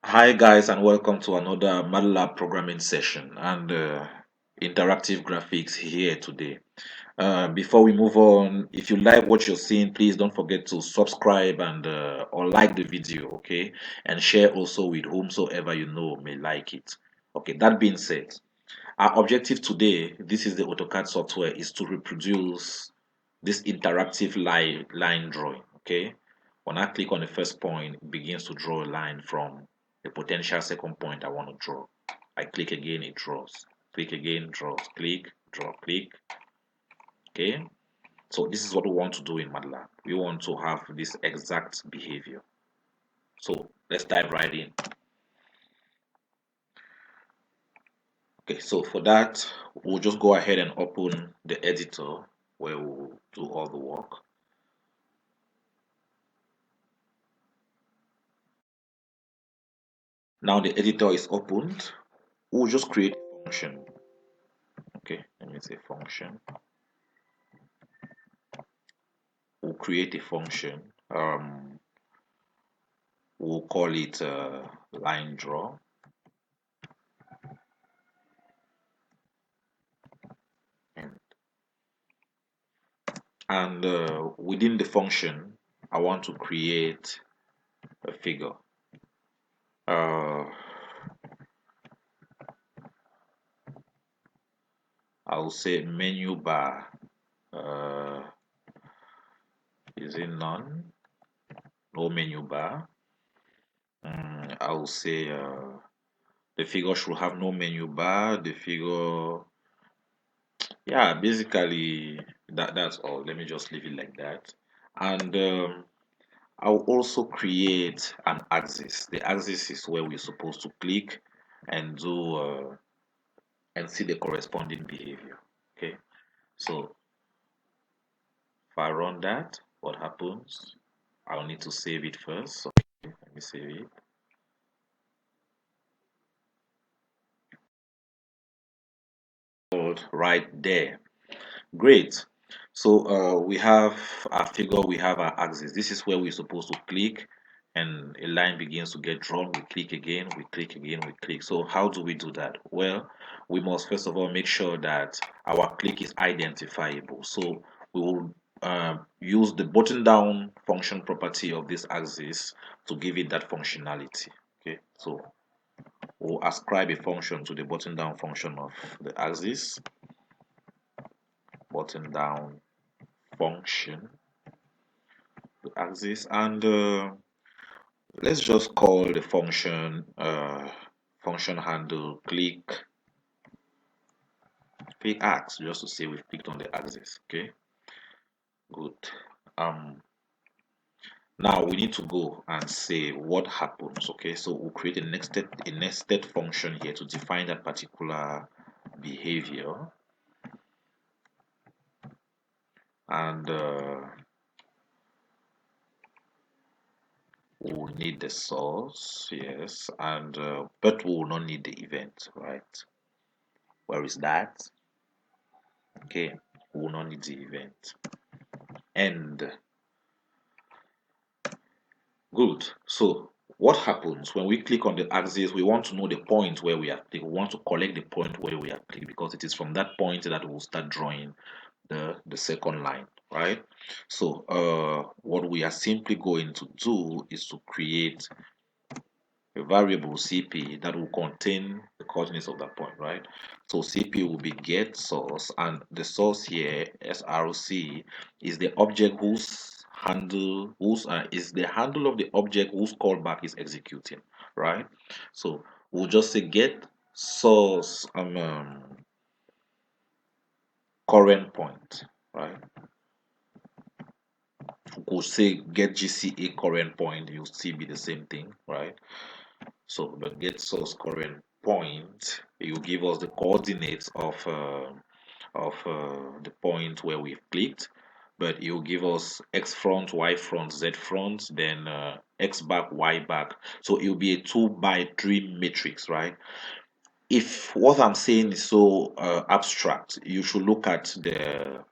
Hi guys, and welcome to another MATLAB programming session and interactive graphics here today. Before we move on, if you like what you're seeing, please don't forget to subscribe and or like the video, okay? And share also with whomsoever you know may like it. Okay, that being said, our objective today, this is the AutoCAD software, is to reproduce this interactive line drawing, okay? When I click on the first point, it begins to draw a line from the potential second point I want to draw. I click again, it draws. Click again, draws. Click, draw, click. Okay. So this is what we want to do in MATLAB. We want to have this exact behavior. So let's dive right in. Okay, so for that, we'll just go ahead and open the editor where we'll do all the work. Now the editor is opened. We'll just create a function. Okay, let me say function. We'll create a function. We'll call it line draw. And within the function, I want to create a figure. I'll say menu bar. Is it none? No menu bar. I'll say the figure should have no menu bar. The figure, yeah, basically that's all. Let me just leave it like that. And I'll also create an axis. The axis is where we're supposed to click and do and see the corresponding behavior. Okay, so if I run that, what happens? I'll need to save it first. Okay, let me save it. Right there. Great. So we have our figure, we have our axis. This is where we're supposed to click and a line begins to get drawn. We click again, we click again, we click. So how do we do that? Well, we must first of all make sure that our click is identifiable. So we will use the button down function property of this axis to give it that functionality. Okay, so we'll ascribe a function to the button down function of the axis, button down function, the axis, and let's just call the function function handle click ax, just to say we've clicked on the axis. Okay, good. um Now we need to go and say what happens. Okay, so we'll create a nested function here to define that particular behavior. And we'll need the source, yes, and but we will not need the event, right? Where is that? Okay, we will not need the event. And good. So what happens when we click on the axis? We want to know the point where we are clicked. We want to collect the point where we are clicked because it is from that point that we'll start drawing the second line, right? So what we are simply going to do is to create a variable CP that will contain the coordinates of that point, right? So CP will be get source, and the source here, SRC, is the object whose is the handle of the object whose callback is executing, right? So we'll just say get source current point, right? We'll say get GCA current point, you'll still be the same thing, right? So, but get source current point, you give us the coordinates of the point where we've clicked, but you give us x front, y front, z front, then x back, y back. So it will be a 2 by 3 matrix, right? If what I'm saying is so abstract, you should look at the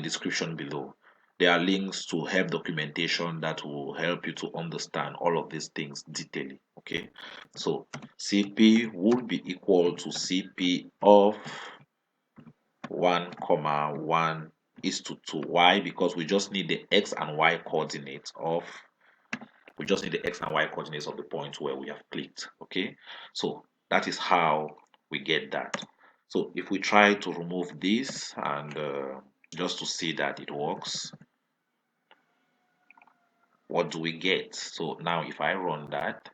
description below. There are links to help documentation that will help you to understand all of these things detailedly. Okay, so CP would be equal to CP of 1 comma 1 is to 2. Why? Because we just need the x and y coordinates of the point where we have clicked. Okay, so that is how we get that. So if we try to remove this and just to see that it works, what do we get? So now if I run that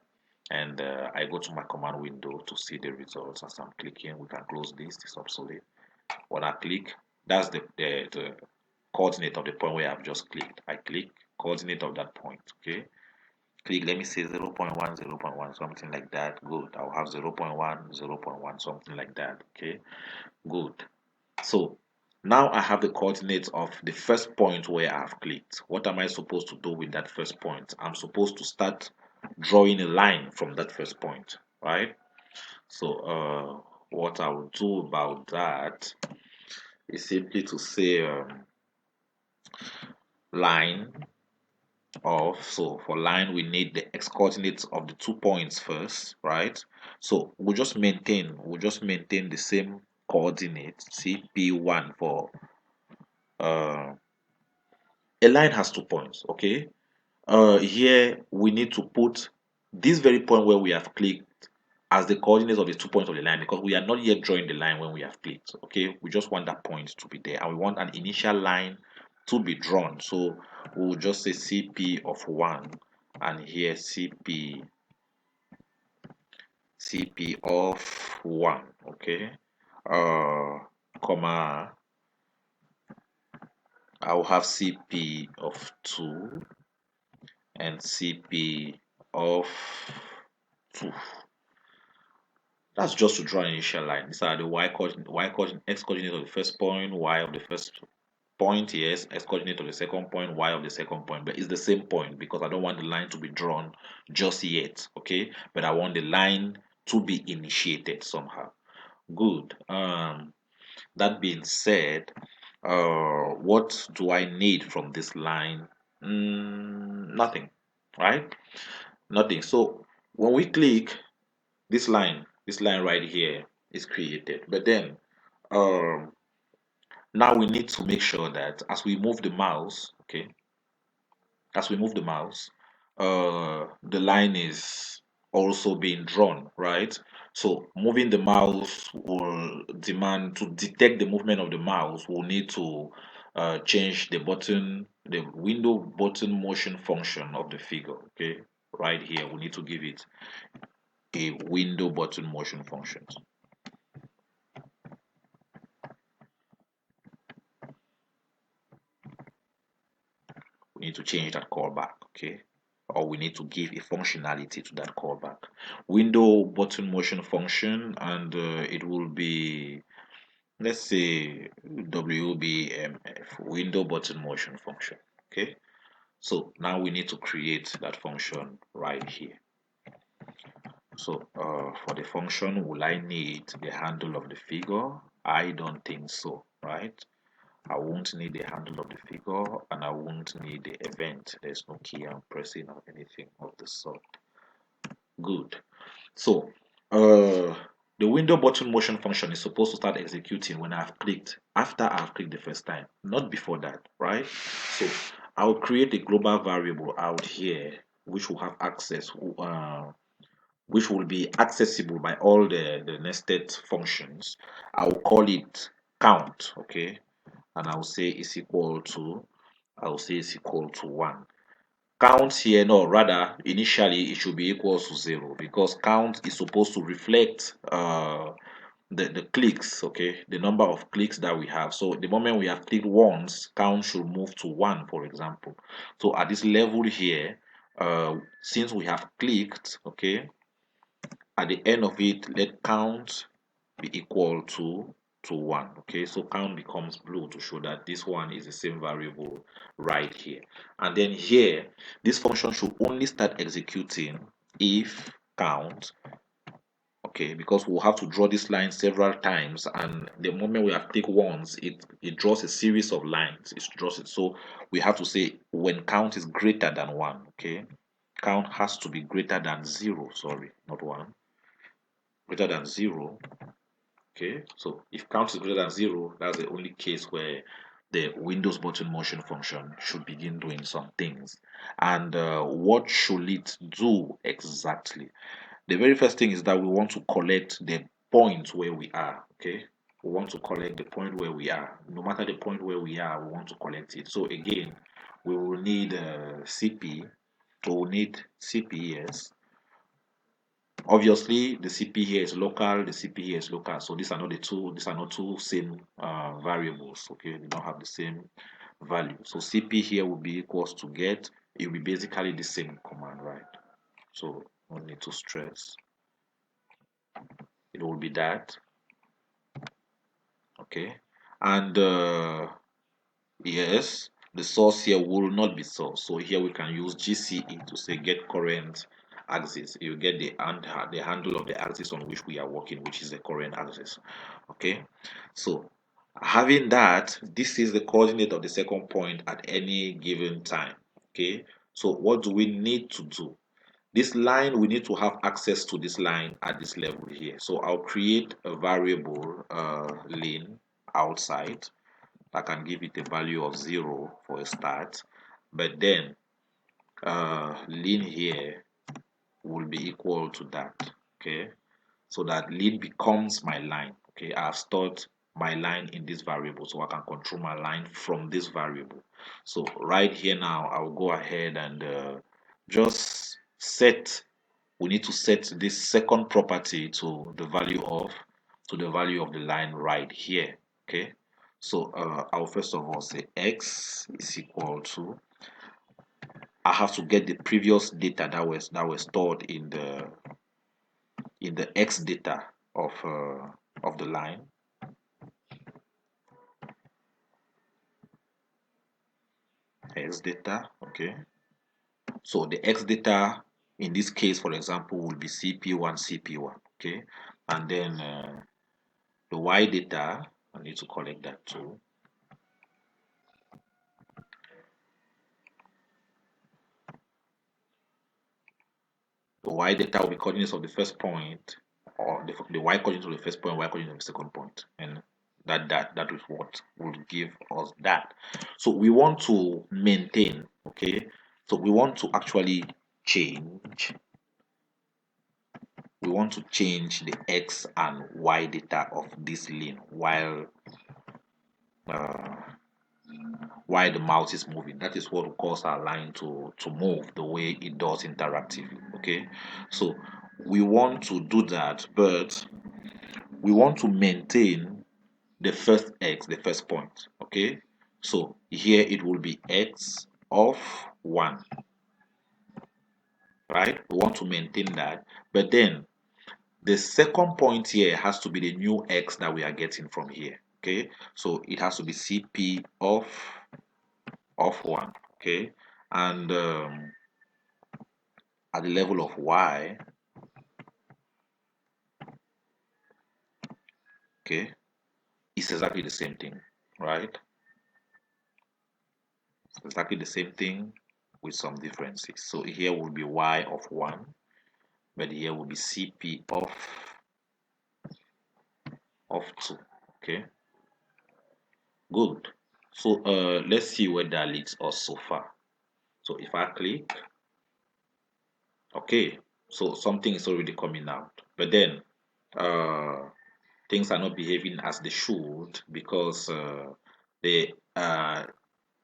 and I go to my command window to see the results as I'm clicking, we can close this is obsolete. When I click, that's the coordinate of the point where I've just clicked. I click coordinate of that point. Okay, click, let me say 0 0.1, 0 0.1, something like that. Good. I'll have 0 0.1, 0 0.1, something like that. Okay, good. So now I have the coordinates of the first point where I've clicked. What am I supposed to do with that first point? I'm supposed to start drawing a line from that first point, right? So what I will do about that is simply to say line of, so for line we need the x coordinates of the 2 points first, right? So we'll just maintain the same coordinate CP1 for a line has 2 points. Okay, here we need to put this very point where we have clicked as the coordinates of the 2 points of the line, because we are not yet drawing the line when we have clicked. Okay, we just want that point to be there and we want an initial line to be drawn. So we'll just say CP of 1 and here CP of 1. Okay, comma, I'll have CP of 2 and CP of 2. That's just to draw an initial line. These are the x coordinate of the first point, y of the first point, yes, x coordinate of the second point, y of the second point. But it's the same point because I don't want the line to be drawn just yet, okay? But I want the line to be initiated somehow. Good. That being said, what do I need from this line? Nothing, right? Nothing. So when we click this line right here is created. But then um now we need to make sure that as we move the mouse, okay, as we move the mouse, the line is also being drawn, right? So moving the mouse will demand, to detect the movement of the mouse, we'll need to change the window button motion function of the figure. Okay, right here we need to give it a window button motion function. We need to change that callback, okay? Or we need to give a functionality to that callback. Window button motion function, and it will be, let's say, WBMF, window button motion function, okay? So now we need to create that function right here. So for the function, will I need the handle of the figure? I don't think so, right? I won't need the handle of the figure and I won't need the event. There's no key I'm pressing or anything of the sort. Good. So the window button motion function is supposed to start executing when I've clicked, after I've clicked the first time, not before that, right? So I'll create a global variable out here which will have access, which will be accessible by all the nested functions. I'll call it count, okay? And I'll say is equal to, 1. Count here, no, rather initially it should be equal to 0 because count is supposed to reflect the clicks, okay, the number of clicks that we have. So the moment we have clicked once, count should move to 1, for example. So at this level here, since we have clicked, okay, at the end of it, let count be equal to 1. Okay, so count becomes blue to show that this one is the same variable right here. And then here, this function should only start executing if count, okay, because we'll have to draw this line several times, and the moment we have clicked once, it draws a series of lines. It draws it, so we have to say when count is greater than 1. Okay, count has to be greater than 0, sorry, not 1, greater than 0. Okay, so if count is greater than 0, that's the only case where the Windows button motion function should begin doing some things. And what should it do exactly? The very first thing is that we want to collect the point where we are. Okay, we want to collect the point where we are. No matter the point where we are, we want to collect it. So again, we will need CP. We will need CPS. Obviously, the CP here is local, the CP here is local. So these are not the two, these are not two same variables. Okay, they don't have the same value. So CP here will be equals to get, it will be basically the same command, right? So no need to stress. It will be that. Okay. And yes, the source here will not be source. So here we can use GCE to say get current axis. You get the handle of the axis on which we are working, which is the current axis. Okay, so having that, this is the coordinate of the second point at any given time. Okay, so what do we need to do? This line, we need to have access to this line at this level here. So I'll create a variable lane outside. I can give it a value of 0 for a start, but then lane here will be equal to that. Okay, so that lane becomes my line. Okay, I've stored my line in this variable, so I can control my line from this variable. So right here now, I'll go ahead and just set, we need to set this second property to the value of the line right here. Okay, so I'll first of all say x is equal to, I have to get the previous data that was stored in the x data of the line. X data, okay. So the x data in this case, for example, will be CP1, CP1, okay. And then the y data, I need to collect that too. The y data will be coordinates of the first point, or the y coordinate of the first point, y coordinate of the second point, and that is what will give us that. So we want to maintain, okay. So we want to actually change. We want to change the x and y data of this lane uh, while the mouse is moving. That is what will cause our line to move the way it does interactively. Okay, so we want to do that, but we want to maintain the first x, the first point. Okay, so here it will be x of 1, right? We want to maintain that, but then the second point here has to be the new x that we are getting from here. Okay, so it has to be CP of 1. Okay, and at the level of y, okay, it's exactly the same thing, right? It's exactly the same thing with some differences. So here will be y of 1, but here will be CP of 2. Okay, good. So let's see where that leads us so far. So if I click, okay, so something is already coming out, but then things are not behaving as they should because the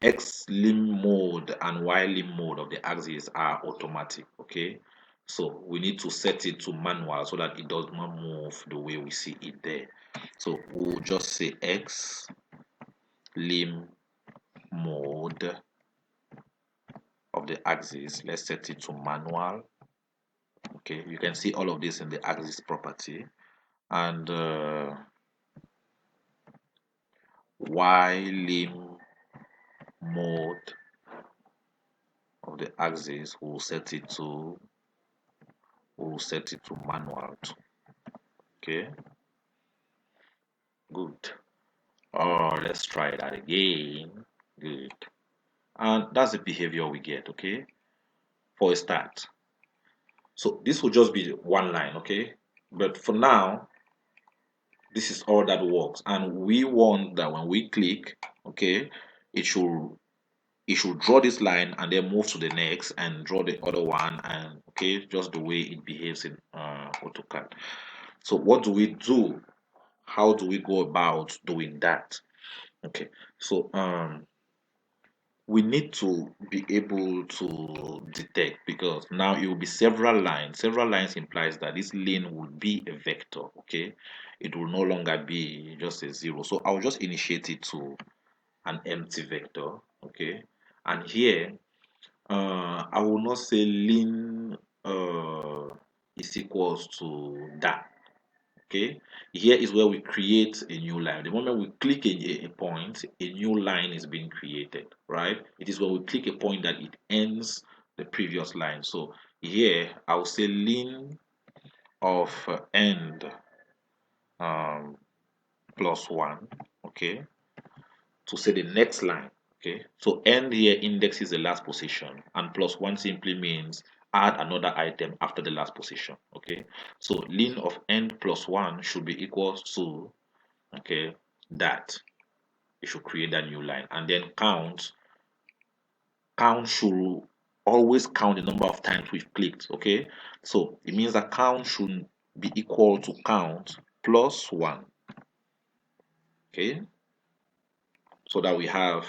x limb mode and y limb mode of the axis are automatic. Okay, so we need to set it to manual so that it does not move the way we see it there. So we'll just say x limb mode of the axis, let's set it to manual. Okay, you can see all of this in the axis property, and y limb mode of the axis will set it to manual too. Okay, good. Let's try that again. Good. And that's the behavior we get. Okay, for a start. So this will just be one line, okay? But for now, this is all that works, and we want that when we click, okay, it should draw this line and then move to the next and draw the other one, and okay, just the way it behaves in AutoCAD. So what do we do? How do we go about doing that? Okay, so we need to be able to detect, because now it will be several lines. Several lines implies that this lane will be a vector, okay? It will no longer be just a zero. So I'll just initiate it to an empty vector, okay? And here, I will not say lane is equals to that. Okay, here is where we create a new line. The moment we click a point, a new line is being created, right? It is when we click a point that it ends the previous line. So here I'll say line of end plus one, okay, to say the next line. Okay, so end here indexes the last position, and plus one simply means add another item after the last position. Okay, so line of end plus one should be equals to, okay, that. You should create that new line, and then count should always count the number of times we've clicked. Okay, so it means that count should be equal to count plus one. Okay, so that we have,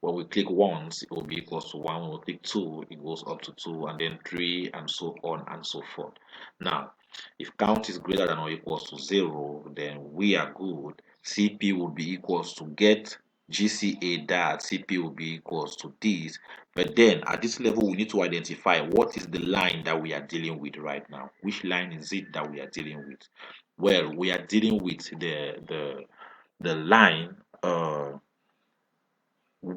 when we click once, it will be equals to 1. When we click 2, it goes up to 2, and then 3, and so on and so forth. Now, if count is greater than or equals to 0, then we are good. CP will be equals to get GCA that CP will be equals to this. But then at this level, we need to identify what is the line that we are dealing with right now. Which line is it that we are dealing with? Well, we are dealing with the line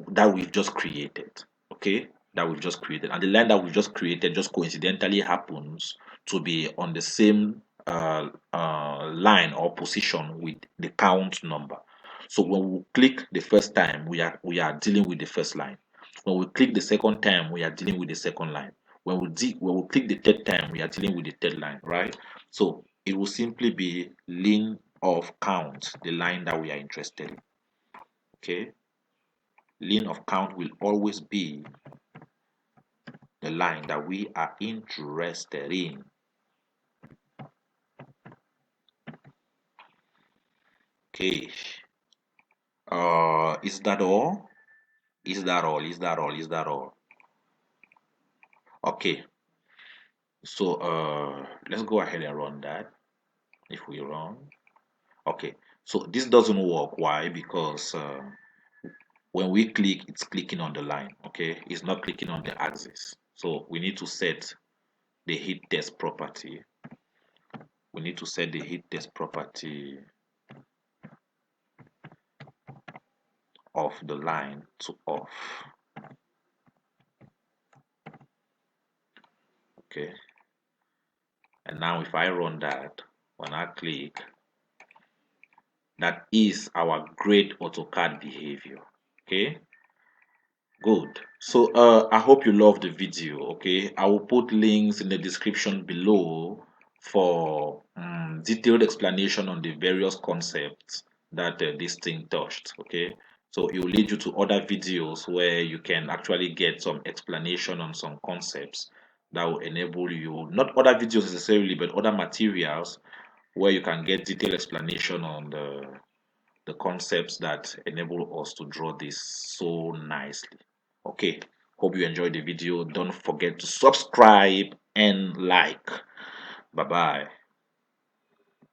that we've just created, okay, that we've just created, and the line that we've just created just coincidentally happens to be on the same line or position with the count number. So when we click the first time, we are dealing with the first line. When we click the second time, we are dealing with the second line. When we click the third time, we are dealing with the third line, right? So it will simply be line of count, the line that we are interested in. Okay, line of count will always be the line that we are interested in. Okay. Is that all? Is that all? Is that all? Is that all? Okay. So let's go ahead and run that. If we run, okay. So this doesn't work. Why? Because when we click, it's clicking on the line. Okay, it's not clicking on the axis. So we need to set the heat test property. We need to set the heat test property of the line to off. Okay, and now if I run that, when I click, that is our great AutoCAD behavior. Okay, good. So I hope you loved the video. Okay, I will put links in the description below for detailed explanation on the various concepts that this thing touched. Okay, so it will lead you to other videos where you can actually get some explanation on some concepts that will enable you, not other videos necessarily, but other materials where you can get detailed explanation on the concepts that enable us to draw this so nicely. Okay, hope you enjoyed the video. Don't forget to subscribe and like. Bye bye.